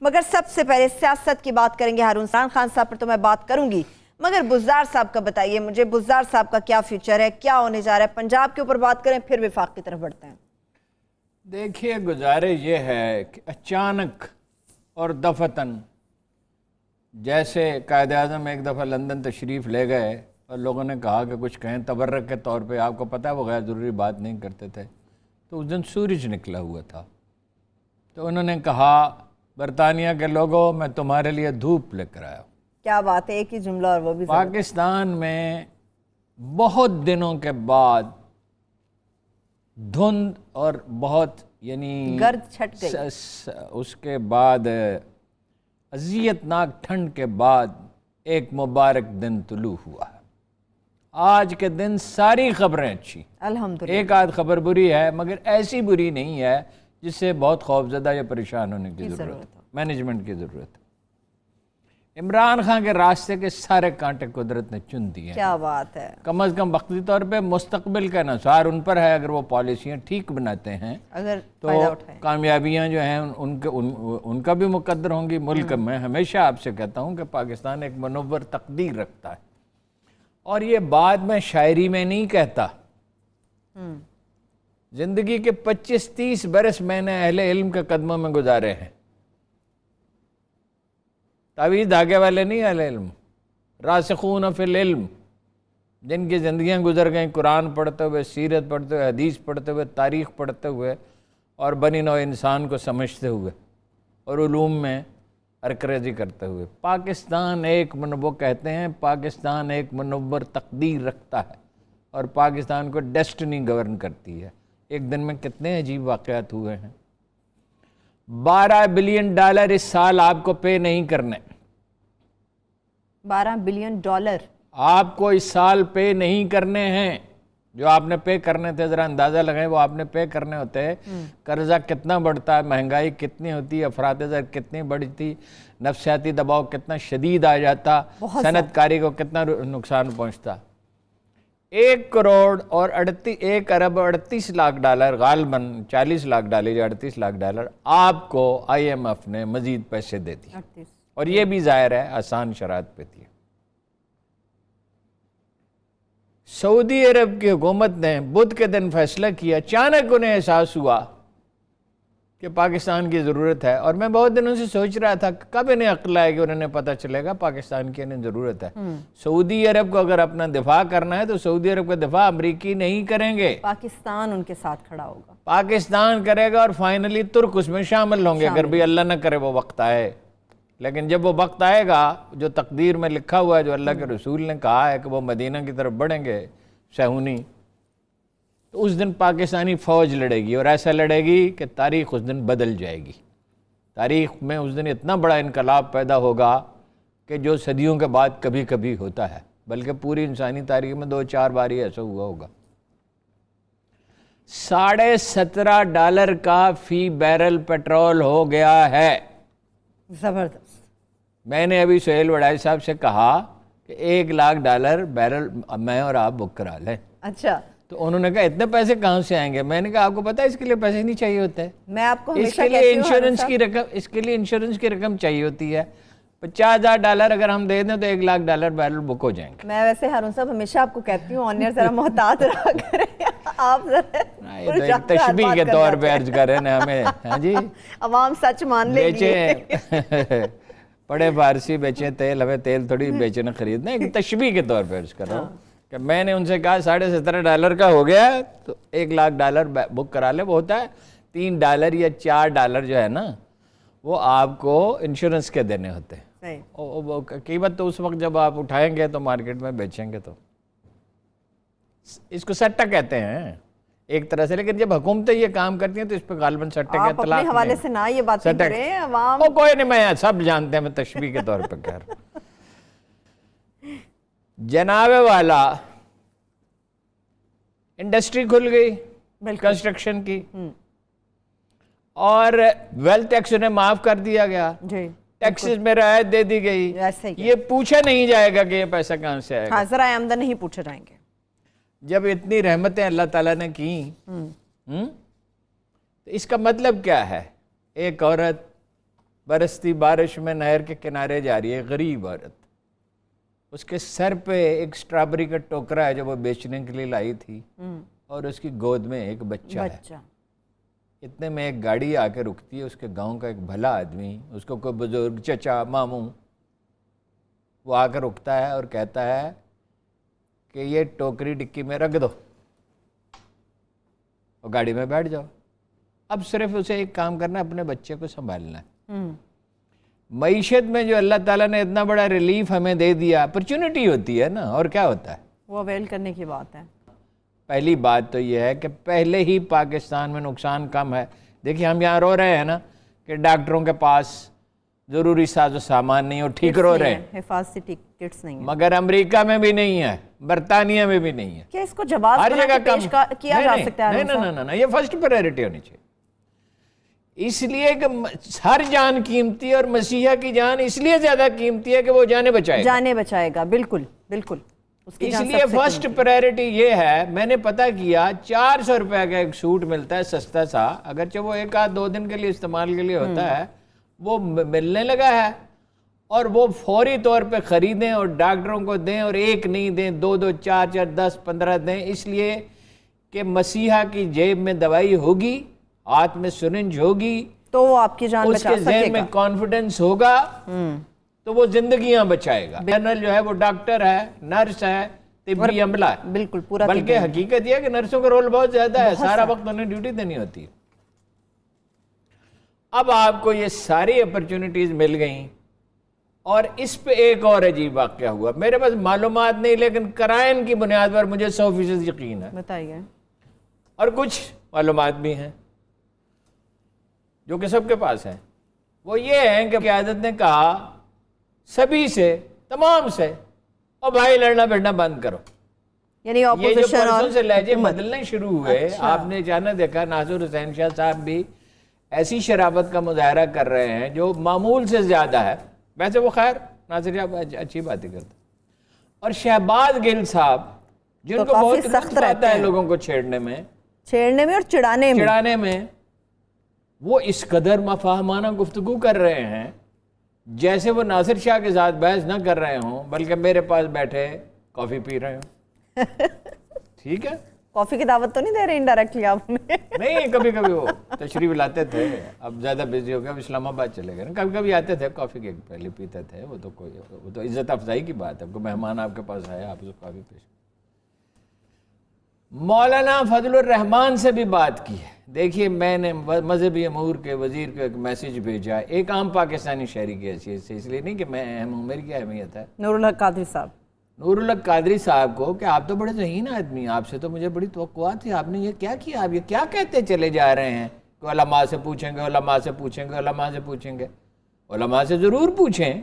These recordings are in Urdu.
مگر سب سے پہلے سیاست کی بات کریں گے. ہارون خان صاحب پر تو میں بات کروں گی، مگر بزدار صاحب کا بتائیے مجھے، بزدار صاحب کا کیا فیوچر ہے، کیا ہونے جا رہا ہے؟ پنجاب کے اوپر بات کریں پھر وفاق کی طرف بڑھتے ہیں. دیکھیے گزارش یہ ہے کہ اچانک اور دفتن جیسے قائد اعظم ایک دفعہ لندن تشریف لے گئے اور لوگوں نے کہا کہ کچھ کہیں تبرک کے طور پہ، آپ کو پتہ ہے وہ غیر ضروری بات نہیں کرتے تھے، تو اس دن سورج نکلا ہوا تھا، تو انہوں نے کہا برطانیہ کے لوگوں میں تمہارے لیے دھوپ لے کر آیا ہوں. کیا بات ہے، ایک ہی جملہ اور وہ بھی پاکستان میں بہت دنوں کے بعد دھند اور بہت یعنی گرد چھٹ گئی، اس کے بعد اذیتناک ٹھنڈ کے بعد ایک مبارک دن طلوع ہوا ہے. آج کے دن ساری خبریں اچھی، الحمدللہ. ایک آدھ خبر بری ہے مگر ایسی بری نہیں ہے جس سے بہت خوفزدہ یا پریشان ہونے کی ضرورت ہے. مینجمنٹ کی ضرورت ہے. عمران خان کے راستے کے سارے کانٹے قدرت نے چن دیے ہیں. کیا بات ہے. کم از کم وقتی طور پہ مستقبل کا انحصار ان پر ہے، اگر وہ پالیسیاں ٹھیک بناتے ہیں اگر تو کامیابیاں جو ہیں ان کا بھی مقدر ہوں گی. ملک میں ہمیشہ آپ سے کہتا ہوں کہ پاکستان ایک منور تقدیر رکھتا ہے، اور یہ بات میں شاعری میں نہیں کہتا. زندگی کے 25-30 برس میں نے اہل علم کے قدموں میں گزارے ہیں. تعویذ دھاگے والے نہیں اہل علم، راسخون فی العلم، جن کی زندگیاں گزر گئیں قرآن پڑھتے ہوئے، سیرت پڑھتے ہوئے، حدیث پڑھتے ہوئے، تاریخ پڑھتے ہوئے اور بنی نوع انسان کو سمجھتے ہوئے اور علوم میں ارکریزی کرتے ہوئے. پاکستان ایک وہ کہتے ہیں پاکستان ایک منور تقدیر رکھتا ہے اور پاکستان کو ڈیسٹنی گورن کرتی ہے. ایک دن میں کتنے عجیب واقعات ہوئے ہیں. $12 بلین اس سال آپ کو پے نہیں کرنے. $12 بلین آپ کو اس سال پے نہیں کرنے ہیں. جو آپ نے پے کرنے تھے ذرا اندازہ لگائیں، وہ آپ نے پے کرنے ہوتے ہیں. قرضہ کتنا بڑھتا ہے، مہنگائی کتنی ہوتی ہے، افراط زر کتنی بڑھتی، نفسیاتی دباؤ کتنا شدید آ جاتا، صنعت کاری کو کتنا نقصان پہنچتا. 1 ارب 38 لاکھ ڈالر، غالباً 40 لاکھ ڈالر یا 38 لاکھ ڈالر آپ کو آئی ایم ایف نے مزید پیسے دے دی، اور یہ بھی ظاہر ہے آسان شرائط پہ تھی. سعودی عرب کی حکومت نے بدھ کے دن فیصلہ کیا، اچانک انہیں احساس ہوا کہ پاکستان کی ضرورت ہے. اور میں بہت دنوں سے سوچ رہا تھا کب انہیں عقل آئے کہ انہیں پتہ چلے گا پاکستان کی انہیں ضرورت ہے. سعودی عرب کو اگر اپنا دفاع کرنا ہے تو سعودی عرب کا دفاع امریکی نہیں کریں گے، پاکستان ان کے ساتھ کھڑا ہوگا، پاکستان کرے گا، اور فائنلی ترک اس میں شامل ہوں گے اگر بھی اللہ نہ کرے وہ وقت آئے. لیکن جب وہ وقت آئے گا جو تقدیر میں لکھا ہوا ہے، جو اللہ کے رسول نے کہا ہے کہ وہ مدینہ کی طرف بڑھیں گے صہیونی، تو اس دن پاکستانی فوج لڑے گی، اور ایسا لڑے گی کہ تاریخ اس دن بدل جائے گی. تاریخ میں اس دن اتنا بڑا انقلاب پیدا ہوگا کہ جو صدیوں کے بعد کبھی کبھی ہوتا ہے، بلکہ پوری انسانی تاریخ میں 2-4 بار ہی ایسا ہوا ہوگا. $17.5 کا فی بیرل پیٹرول ہو گیا ہے. زبردست. میں نے ابھی سہیل وڈائی صاحب سے کہا کہ $1 لاکھ بیرل میں اور آپ بک کرا لیں. اچھا. تو انہوں نے کہا اتنے پیسے کہاں سے آئیں گے؟ میں نے کہا آپ کو پتہ ہے اس کے لیے پیسے نہیں چاہیے ہوتے. میں آپ کو اس کے لیے انشورنس کی رقم چاہیے ہوتی ہے. $50,000 اگر ہم دے دیں تو $1 لاکھ بیرل بک ہو جائیں گے. میں ویسے ہارون صاحب ہمیشہ آپ کو کہتی ہوں آن ایئر ذرا محتاط رہا کریں آپ ذرا تشبیہ کے طور پہ عرض کر رہے ہیں ہمیں. ہاں جی، عوام سچ مان لے گی. پڑے فارسی بیچیں تیل، ہمیں تیل تھوڑی بیچنا خریدنا. ایک تشبیہ کے طور پہ عرض کر رہا ہوں کہ میں نے ان سے کہا $17.5 کا ہو گیا تو $1 لاکھ بک کرا لے. وہ ہوتا ہے $3 یا $4 جو ہے نا وہ آپ کو انشورنس کے دینے ہوتے ہیں. قیمت تو اس وقت جب آپ اٹھائیں گے تو مارکیٹ میں بیچیں گے تو اس کو سٹہ کہتے ہیں ایک طرح سے. لیکن جب حکومتیں یہ کام کرتی ہیں تو اس پہ غالباً سٹے کا اطلاق نہیں. حوالے سے نہ یہ باتیں کریں عوام. کوئی نہیں، میں سب جانتے ہیں، میں تشبیہ کے طور پہ کہہ رہا ہوں. جناب والا انڈسٹری کھل گئی کنسٹرکشن کی، اور ویلتھ ٹیکس انہیں معاف کر دیا گیا، ٹیکسز میں رعایت دے دی گئی. یہ پوچھا نہیں جائے گا کہ یہ پیسہ کہاں سے آئے گا. ذرائع آمدن نہیں پوچھے جائیں گے. جب اتنی رحمتیں اللہ تعالیٰ نے کی تو اس کا مطلب کیا ہے؟ ایک عورت برستی بارش میں نہر کے کنارے جا رہی ہے غریب عورت، اس کے سر پہ ایک اسٹرابری کا ٹوکرا ہے جو وہ بیچنے کے لیے لائی تھی، اور اس کی گود میں ایک بچہ ہے۔ اتنے میں ایک گاڑی آ کے رکتی ہے، اس کے گاؤں کا ایک بھلا آدمی، اس کو کوئی بزرگ چچا ماموں، وہ آ کر رکتا ہے اور کہتا ہے کہ یہ ٹوکری ڈکی میں رکھ دو اور گاڑی میں بیٹھ جاؤ، اب صرف اسے ایک کام کرنا ہے، اپنے بچے کو سنبھالنا ہے۔ معیشت میں جو اللہ تعالیٰ نے اتنا بڑا ریلیف ہمیں دے دیا، اپرچونٹی ہوتی ہے نا، اور کیا ہوتا ہے، وہ اویل کرنے کی بات ہے۔ پہلی بات تو یہ ہے کہ پہلے ہی پاکستان میں نقصان کم ہے۔ دیکھیے ہم یہاں رو رہے ہیں نا کہ ڈاکٹروں کے پاس ضروری ساز و سامان نہیں اور ٹھیک رو رہے ہیں، حفاظتی کٹس نہیں ہیں، مگر امریکہ میں بھی نہیں ہے، برطانیہ میں بھی نہیں ہے، کیا اس کو جواز ہر بنا جگہ کے پیش کیا جا سکتا ہے؟ نہیں، یہ فرسٹ پرائیورٹی ہونی چاہیے، اس لیے کہ ہر جان قیمتی اور مسیحا کی جان اس لیے زیادہ قیمتی ہے کہ وہ جانیں بچائے گا، جانے بچائے گا، بالکل بالکل، اس لیے فرسٹ پرائیورٹی یہ ہے۔ میں نے پتہ کیا 400 روپے کا ایک سوٹ ملتا ہے سستا سا، اگرچہ وہ ایک آدھ 2 دن کے لیے استعمال کے لیے ہوتا ہے، وہ ملنے لگا ہے، اور وہ فوری طور پہ خریدیں اور ڈاکٹروں کو دیں، اور ایک نہیں دیں، 2 4 10 15 دیں، اس لیے کہ مسیحا کی جیب میں دوائی ہوگی، ہاتھ میں سرنج ہوگی، تو وہ آپ کی جان اس بچا کے سکے ذہن میں گا۔ کانفیڈنس ہوگا تو وہ زندگیاں بچائے گا۔ جنرل جو ہے وہ ڈاکٹر ہے، نرس ہے، طبی عملہ ہے، بالکل پورا، بلکہ حقیقت یہ ہے کہ نرسوں کا رول بہت زیادہ ہے، سارا وقت انہیں ڈیوٹی دینی ہوتی ہے۔ اب آپ کو یہ ساری اپرچونٹیز مل گئیں، اور اس پہ ایک اور عجیب واقعہ ہوا، میرے پاس معلومات نہیں لیکن قرائن کی بنیاد پر مجھے 100% یقین ہے، بتائیے، اور کچھ معلومات بھی ہیں جو کہ سب کے پاس ہیں۔ وہ یہ ہیں کہ قیادت نے کہا سبھی سے، تمام سے، اور بھائی لڑنا بھڑنا بند کرو۔ یعنی یہ جو اپوزیشن پرسوں اور سے لہجے بدلنے شروع ہوئے، اچھا، آپ نے جانا دیکھا ناصر حسین شاہ صاحب بھی ایسی شرافت کا مظاہرہ کر رہے ہیں جو معمول سے زیادہ ہے، ویسے وہ خیر ناصر صاحب اچھی باتیں کرتے، اور شہباز گل صاحب جن کو بہت لطف آتا ہے لوگوں کو چھیڑنے میں اور چڑانے میں، وہ اس قدر مفاہمانہ گفتگو کر رہے ہیں جیسے وہ ناصر شاہ کے ساتھ بحث نہ کر رہے ہوں بلکہ میرے پاس بیٹھے کافی پی رہے ہوں۔ ٹھیک ہے، کافی کی دعوت تو نہیں دے رہے انڈائریکٹلی آپ نے؟ نہیں، کبھی کبھی وہ تشریف لاتے تھے، اب زیادہ بزی ہو گیا، اب اسلام آباد چلے گئے، کبھی کبھی آتے تھے، کافی کے پہلے پیتے تھے، وہ تو عزت افزائی کی بات ہے، کوئی مہمان آپ کے پاس آیا آپ اس کو کافی پیش۔ مولانا فضل الرحمان سے بھی بات کی ہے۔ دیکھیے میں نے مذہبی امور کے وزیر کو ایک میسیج بھیجا، ایک عام پاکستانی شہری کی حیثیت سے، اس لیے نہیں کہ میں اہم ہوں، میری کیا اہمیت ہے، نور الحق قادری صاحب، نور الحق قادری صاحب کو، کہ آپ تو بڑے ذہین آدمی ہیں، آپ سے تو مجھے بڑی توقعات تھی، آپ نے یہ کیا کیا، آپ یہ کیا کہتے چلے جا رہے ہیں کہ علماء سے پوچھیں گے، علماء سے پوچھیں گے، علماء سے پوچھیں گے۔ علماء سے ضرور پوچھیں،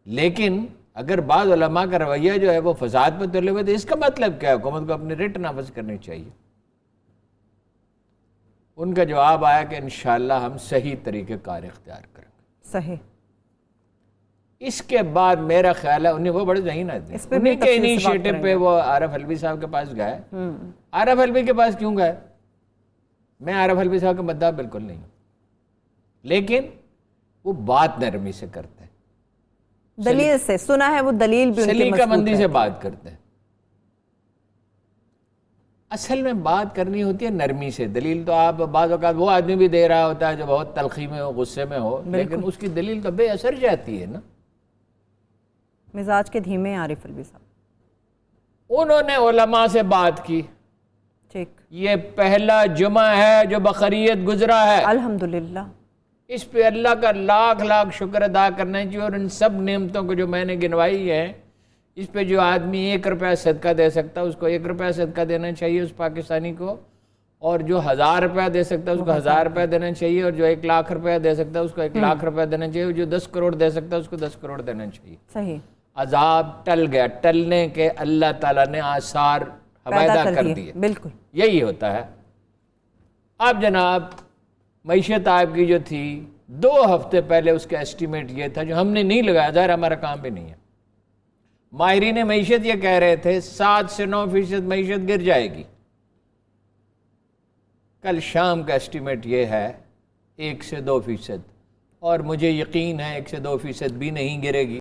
لیکن اگر بعض علماء کا رویہ جو ہے وہ فساد پہ تلے ہوئے تو اس کا مطلب کیا ہے؟ حکومت کو اپنی ریٹ نافذ کرنی چاہیے۔ ان کا جواب آیا کہ انشاءاللہ ہم صحیح طریقہ کار اختیار کریں گے۔ صحیح۔ اس کے بعد میرا خیال ہے وہ بڑے ذہین آدمی ہیں، انہیں کے انیشیٹو پہ وہ عارف حلوی صاحب کے پاس گئے۔ عارف حلوی کے پاس کیوں گئے؟ میں عارف حلوی صاحب کا مداح بالکل نہیں ہوں، لیکن وہ بات نرمی سے کرتے ہیں، دلیل سے، سنا ہے وہ دلیل بھی ان کی سلیقہ مضبوط مندی ہے۔ سے بات کرتے ہیں۔ اصل میں بات کرنی ہوتی ہے نرمی سے، دلیل تو آپ بعض اوقات وہ آدمی بھی دے رہا ہوتا ہے جو بہت تلخی میں ہو، غصے میں ہو، لیکن اس کی دلیل تو بے اثر جاتی ہے نا۔ مزاج کے دھیمے عارف حلوی صاحب، انہوں نے علماء سے بات کی، ٹھیک، یہ پہلا جمعہ ہے جو بخیریت گزرا ہے، الحمدللہ، اس پہ اللہ کا لاکھ لاکھ شکر ادا کرنا چاہیے، اور ان سب نعمتوں کو جو میں نے گنوائی ہے اس پہ جو آدمی 1 روپیہ صدقہ دے سکتا ہے اس کو 1 روپیہ صدقہ دینا چاہیے اس پاکستانی کو، اور جو 1000 روپیہ دے سکتا ہے اس کو 1000 روپیہ دینا چاہیے، اور جو 1 لاکھ روپیہ دے سکتا ہے اس کو 1 لاکھ روپیہ دینا چاہیے، اور جو 10 کروڑ دے سکتا ہے اس کو 10 کروڑ دینا چاہیے۔ صحیح، عذاب ٹل گیا، ٹلنے کے اللہ تعالیٰ نے آثار حویدہ کر دیے، بالکل یہی ہوتا ہے۔ اب جناب معیشت آپ کی جو تھی 2 ہفتے پہلے اس کا ایسٹیمیٹ یہ تھا جو ہم نے نہیں لگایا، ظاہر ہمارا کام بھی نہیں ہے، ماہرین معیشت یہ کہہ رہے تھے 7 سے 9% معیشت گر جائے گی، کل شام کا ایسٹیمیٹ یہ ہے 1 سے 2%، اور مجھے یقین ہے 1 سے 2% بھی نہیں گرے گی.